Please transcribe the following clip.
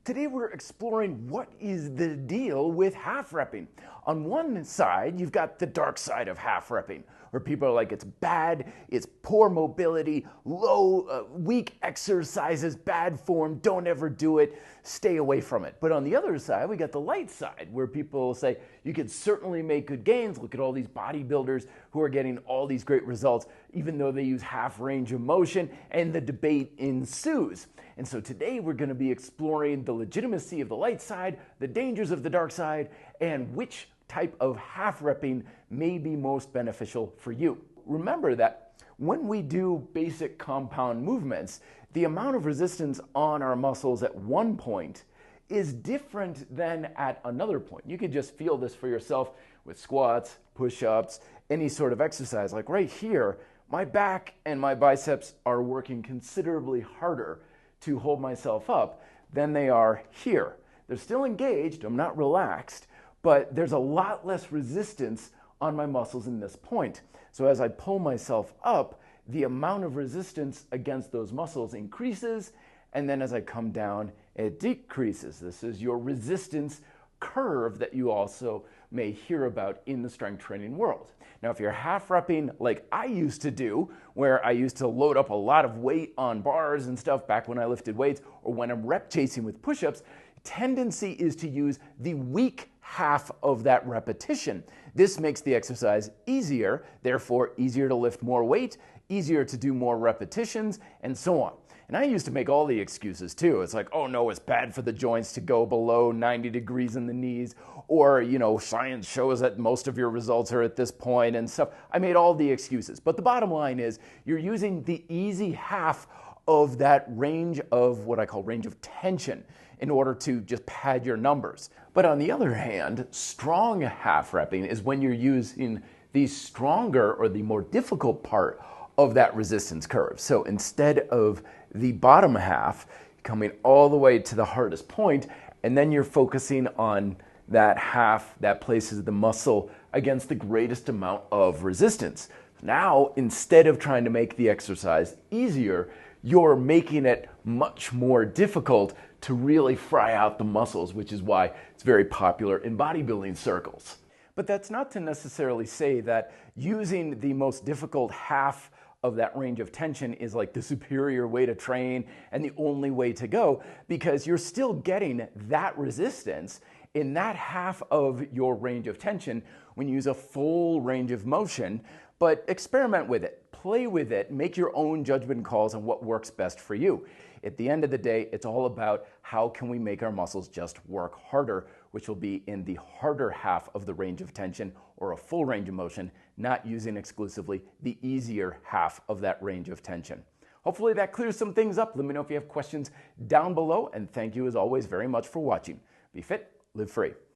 Today we're exploring what is the deal with half repping. On one side, you've got the dark side of half repping, where people are like, it's bad, it's poor mobility, weak exercises, bad form, don't ever do it, stay away from it. But on the other side, we got the light side, where people say, you can certainly make good gains. Look at all these bodybuilders who are getting all these great results, even though they use half range of motion, and the debate ensues. And so today we're going to be exploring the legitimacy of the light side, the dangers of the dark side, and which type of half repping may be most beneficial for you. Remember that when we do basic compound movements, the amount of resistance on our muscles at one point is different than at another point. You could just feel this for yourself with squats, push-ups, any sort of exercise. Like right here, my back and my biceps are working considerably harder to hold myself up than they are here. They're still engaged, I'm not relaxed, but there's a lot less resistance on my muscles in this point. So as I pull myself up, the amount of resistance against those muscles increases, and then as I come down, it decreases. This is your resistance curve that you also may hear about in the strength training world. Now, if you're half repping like I used to do, where I used to load up a lot of weight on bars and stuff back when I lifted weights, or when I'm rep chasing with push-ups, tendency is to use the weak half of that repetition. This makes the exercise easier, therefore easier to lift more weight, easier to do more repetitions, and so on. And I used to make all the excuses too. It's like, oh no, it's bad for the joints to go below 90 degrees in the knees, or, science shows that most of your results are at this point and stuff. I made all the excuses. But the bottom line is you're using the easy half of that range of what I call range of tension in order to just pad your numbers. But on the other hand, strong half repping is when you're using the stronger or the more difficult part of that resistance curve. So instead of the bottom half coming all the way to the hardest point, and then you're focusing on that half that places the muscle against the greatest amount of resistance. Now, instead of trying to make the exercise easier, you're making it much more difficult to really fry out the muscles, which is why it's very popular in bodybuilding circles. But that's not to necessarily say that using the most difficult half of that range of tension is like the superior way to train and the only way to go, because you're still getting that resistance in that half of your range of tension when you use a full range of motion. But experiment with it, play with it, make your own judgment calls on what works best for you. At the end of the day, it's all about how can we make our muscles just work harder, which will be in the harder half of the range of tension or a full range of motion, not using exclusively the easier half of that range of tension. Hopefully that clears some things up. Let me know if you have questions down below, and thank you as always very much for watching. Be fit, live free.